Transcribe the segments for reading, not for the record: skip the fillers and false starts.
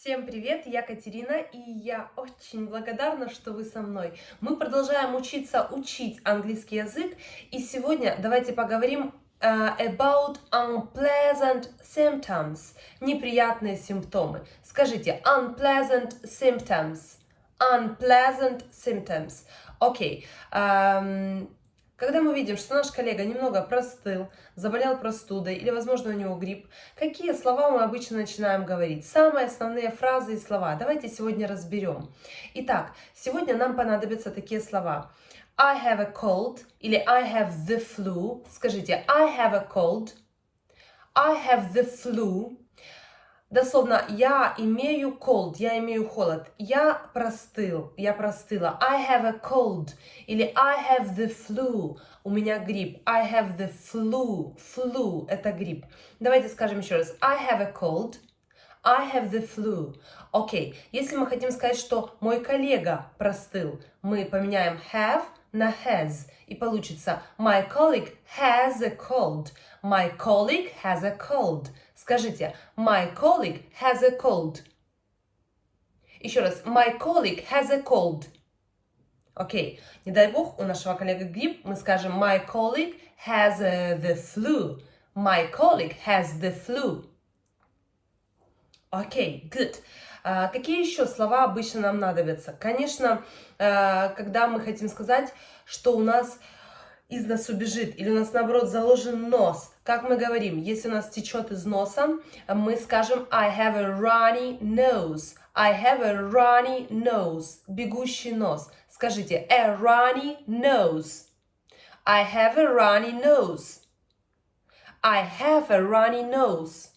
Всем привет, я Катерина, и я очень благодарна, что вы со мной. Мы продолжаем учить английский язык, и сегодня давайте поговорим about unpleasant symptoms, неприятные симптомы. Скажите unpleasant symptoms, unpleasant symptoms. Окей. Когда мы видим, что наш коллега немного простыл, заболел простудой или, возможно, у него грипп, какие слова мы обычно начинаем говорить? Самые основные фразы и слова. Давайте сегодня разберем. Итак, сегодня нам понадобятся такие слова. I have a cold или I have the flu. Скажите I have a cold, I have the flu. Дословно, я имею cold, я имею холод. Я простыл, я простыла. I have a cold. Или I have the flu. У меня грипп. I have the flu. Flu – это грипп. Давайте скажем еще раз. I have a cold. I have the flu. Окей. Если мы хотим сказать, что мой коллега простыл, мы поменяем have на has. И получится my colleague has a cold. My colleague has a cold. Скажите, my colleague has a cold. Еще раз, my colleague has a cold. Окей, не дай бог, у нашего коллеги грипп, мы скажем my colleague has the flu. My colleague has the flu. Окей, good. Какие еще слова обычно нам надобятся? Конечно, когда мы хотим сказать, что у нас из носу бежит, или у нас, наоборот, заложен нос. Как мы говорим, если у нас течет из носа, мы скажем I have a runny nose. I have a runny nose. Бегущий нос. Скажите a runny nose. I have a runny nose. I have a runny nose.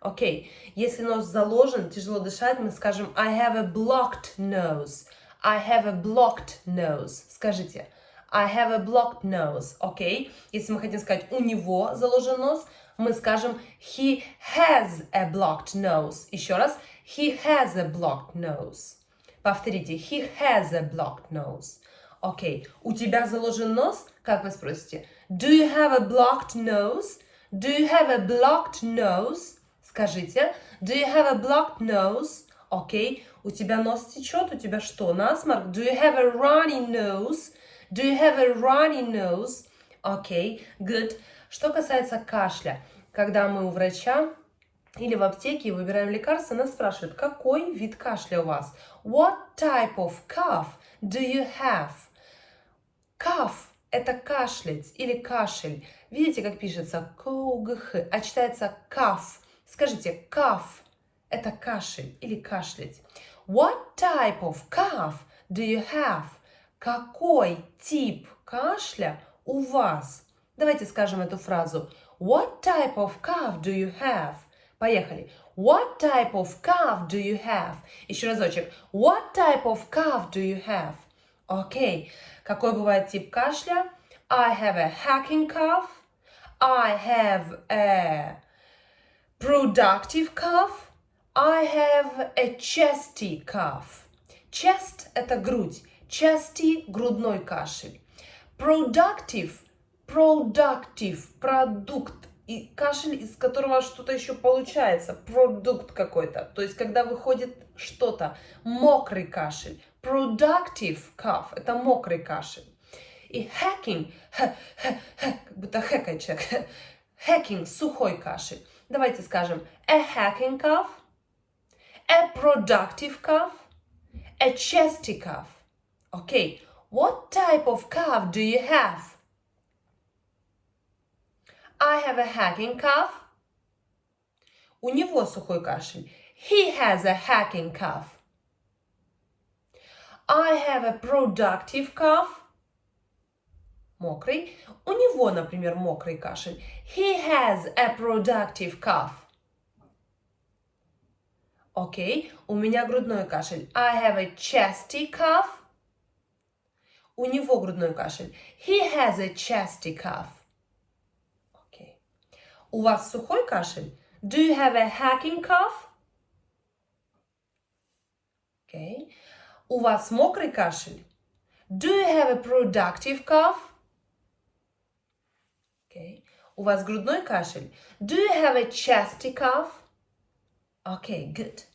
Окей. Если нос заложен, тяжело дышать, мы скажем I have a blocked nose. I have a blocked nose. Скажите I have a blocked nose. Окей. Если мы хотим сказать у него заложен нос, мы скажем he has a blocked nose. Еще раз. He has a blocked nose. Повторите. He has a blocked nose. Окей. У тебя заложен нос? Как вы спросите? Do you have a blocked nose? Do you have a blocked nose? Скажите. Do you have a blocked nose? Окей. У тебя нос течет? У тебя что? Насморк? Do you have a runny nose? Do you have a runny nose? Окей, good. Что касается кашля, когда мы у врача или в аптеке выбираем лекарство, нас спрашивают, какой вид кашля у вас? What type of cough do you have? Cough – это кашлять или кашель. Видите, как пишется? К-у-г-х, а читается cough. Скажите, cough – это кашель или кашлять. What type of cough do you have? Какой тип кашля у вас? Давайте скажем эту фразу. What type of cough do you have? Поехали. What type of cough do you have? Еще разочек. What type of cough do you have? Окей. Какой бывает тип кашля? I have a hacking cough. I have a productive cough. I have a chesty cough. Chest – это грудь. Chesty – грудной кашель. Productive – продукт. И кашель, из которого что-то еще получается. Продукт какой-то. То есть, когда выходит что-то. Мокрый кашель. Productive cough – это мокрый кашель. И hacking – как будто хэкает человек. Hacking – сухой кашель. Давайте скажем a hacking cough, a productive cough, a chesty cough. Okay, what type of cough do you have? I have a hacking cough. У него сухой кашель. He has a hacking cough. I have a productive cough. Мокрый. У него, например, мокрый кашель. He has a productive cough. Окей. У меня грудной кашель. I have a chesty cough. У него грудной кашель. He has a chesty cough. Окей. У вас сухой кашель? Do you have a hacking cough? Окей. У вас мокрый кашель? Do you have a productive cough? Окей. У вас грудной кашель? Do you have a chesty cough? Okay, good.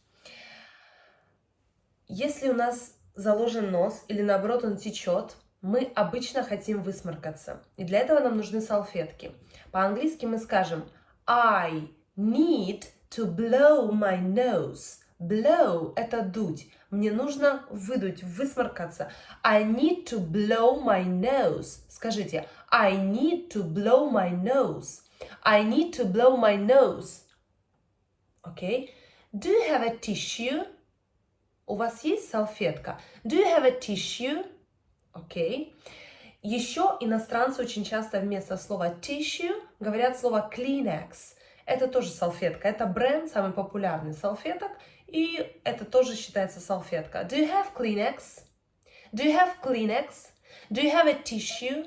Если у нас заложен нос или наоборот он течет, мы обычно хотим высморкаться. И для этого нам нужны салфетки. По-английски мы скажем I need to blow my nose. Blow – это дуть. Мне нужно выдуть, высморкаться. I need to blow my nose. Скажите, I need to blow my nose. I need to blow my nose. Okay. Do you have a tissue? У вас есть салфетка? Do you have a tissue? Окей. Еще иностранцы очень часто вместо слова tissue говорят слово Kleenex. Это тоже салфетка. Это бренд самый популярный салфеток. И это тоже считается салфетка. Do you have Kleenex? Do you have Kleenex? Do you have a tissue?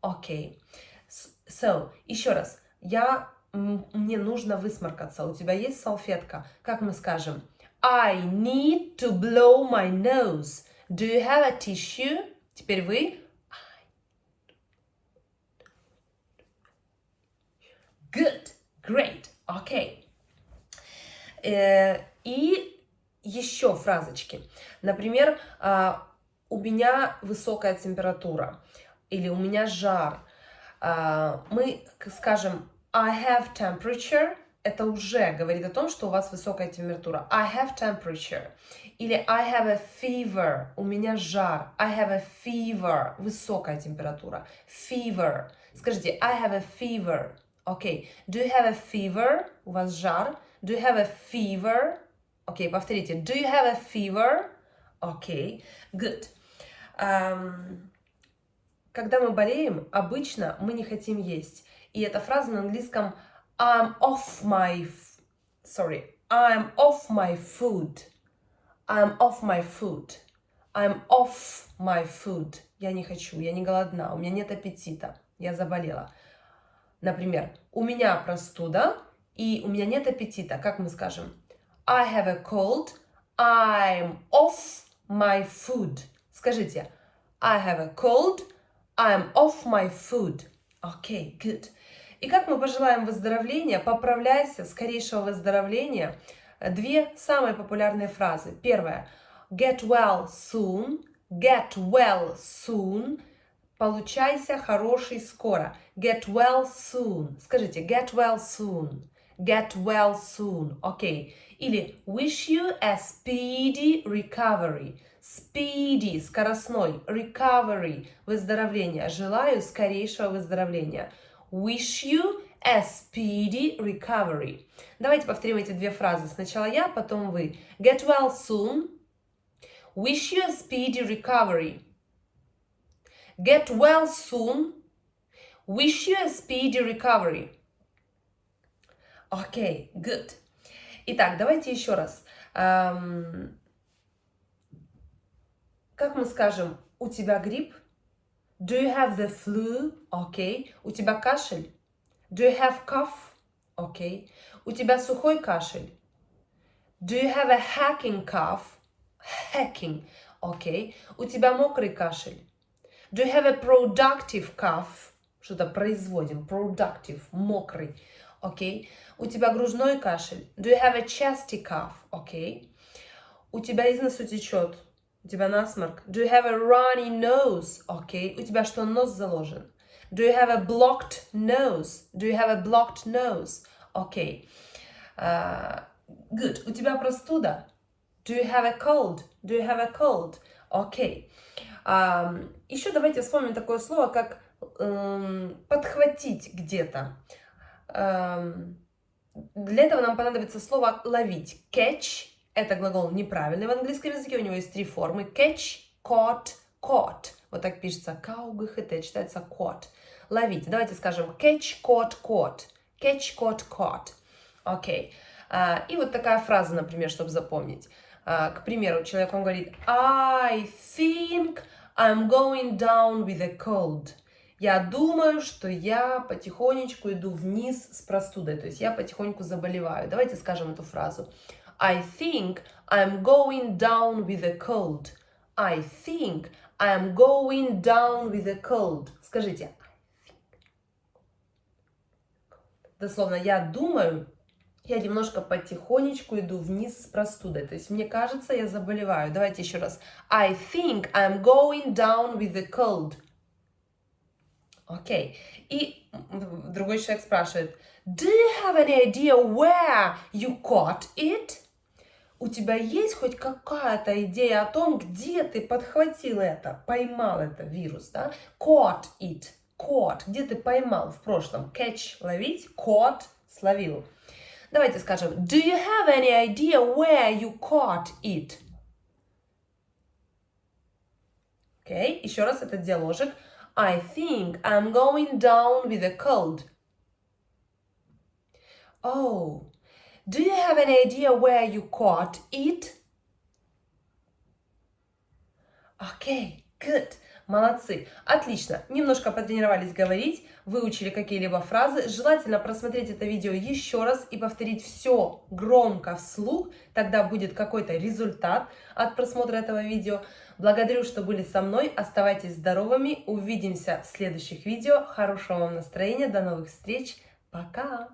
Окей. So, еще раз. Мне нужно высморкаться. У тебя есть салфетка? Как мы скажем? I need to blow my nose. Do you have a tissue? Теперь вы. Good. Great. Okay. И еще фразочки. Например, у меня высокая температура. Или у меня жар. Мы скажем I have temperature. Это уже говорит о том, что у вас высокая температура. I have temperature. Или I have a fever. У меня жар. I have a fever. Высокая температура. Fever. Скажите, I have a fever. Окей. Do you have a fever? У вас жар. Do you have a fever? Окей, повторите. Do you have a fever? Окей. Good. Когда мы болеем, обычно мы не хотим есть. И эта фраза на английском I'm off my food. I'm off my food. I'm off my food. Я не хочу, я не голодна, у меня нет аппетита, я заболела. Например, у меня простуда и у меня нет аппетита. Как мы скажем? I have a cold. I'm off my food. Скажите, I have a cold. I'm off my food. Okay, good. И как мы пожелаем выздоровления, поправляйся, скорейшего выздоровления. Две самые популярные фразы. Первая. Get well soon. Get well soon. Получайся хороший скоро. Get well soon. Скажите, get well soon. Get well soon. Окей. Или wish you a speedy recovery. Speedy, скоростной. Recovery, выздоровление. Желаю скорейшего выздоровления. Wish you a speedy recovery. Давайте повторим эти две фразы. Сначала я, потом вы. Get well soon. Wish you a speedy recovery. Get well soon. Wish you a speedy recovery. Окей, good. Итак, давайте еще раз. Как мы скажем, у тебя грипп? Do you have the flu? Окей. У тебя кашель? Do you have cough? Окей. У тебя сухой кашель? Do you have a hacking cough? Hacking. Окей. У тебя мокрый кашель? Do you have a productive cough? Что-то производим. Productive. Мокрый. Окей. У тебя грудной кашель? Do you have a chesty cough? Окей. У тебя из носу течет? У тебя насморк. Do you have a runny nose? Окей. У тебя что, нос заложен? Do you have a blocked nose? Do you have a blocked nose? Окей. Good. У тебя простуда? Do you have a cold? Do you have a cold? Окей. Еще давайте вспомним такое слово, как подхватить где-то. Для этого нам понадобится слово ловить. Catch. Это глагол неправильный в английском языке, у него есть три формы. Catch, caught, caught. Вот так пишется КАУГХТ, читается caught. Ловить. Давайте скажем catch, caught, caught. Catch, caught, caught. Окей. И вот такая фраза, например, чтобы запомнить. К примеру, человек вам говорит I think I'm going down with a cold. Я думаю, что я потихонечку иду вниз с простудой. То есть я потихоньку заболеваю. Давайте скажем эту фразу. I think I'm going down with a cold. I think I'm going down with a cold. Скажите. Дословно, я думаю, Я немножко потихонечку иду вниз с простудой. То есть мне кажется, я заболеваю. Давайте еще раз. I think I'm going down with the cold. Окей. И другой человек спрашивает, do you have any idea where you caught it? У тебя есть хоть какая-то идея о том, где ты подхватил это, поймал это вирус, да? Caught it. Caught. Где ты поймал в прошлом? Catch – ловить. Caught – словил. Давайте скажем, do you have any idea where you caught it? Окей. Еще раз этот диаложик. I think I'm going down with a cold. Oh, do you have any idea where you caught it? Окей, good. Молодцы. Отлично. Немножко потренировались говорить, выучили какие-либо фразы. Желательно просмотреть это видео еще раз и повторить все громко вслух. Тогда будет какой-то результат от просмотра этого видео. Благодарю, что были со мной. Оставайтесь здоровыми. Увидимся в следующих видео. Хорошего вам настроения. До новых встреч. Пока!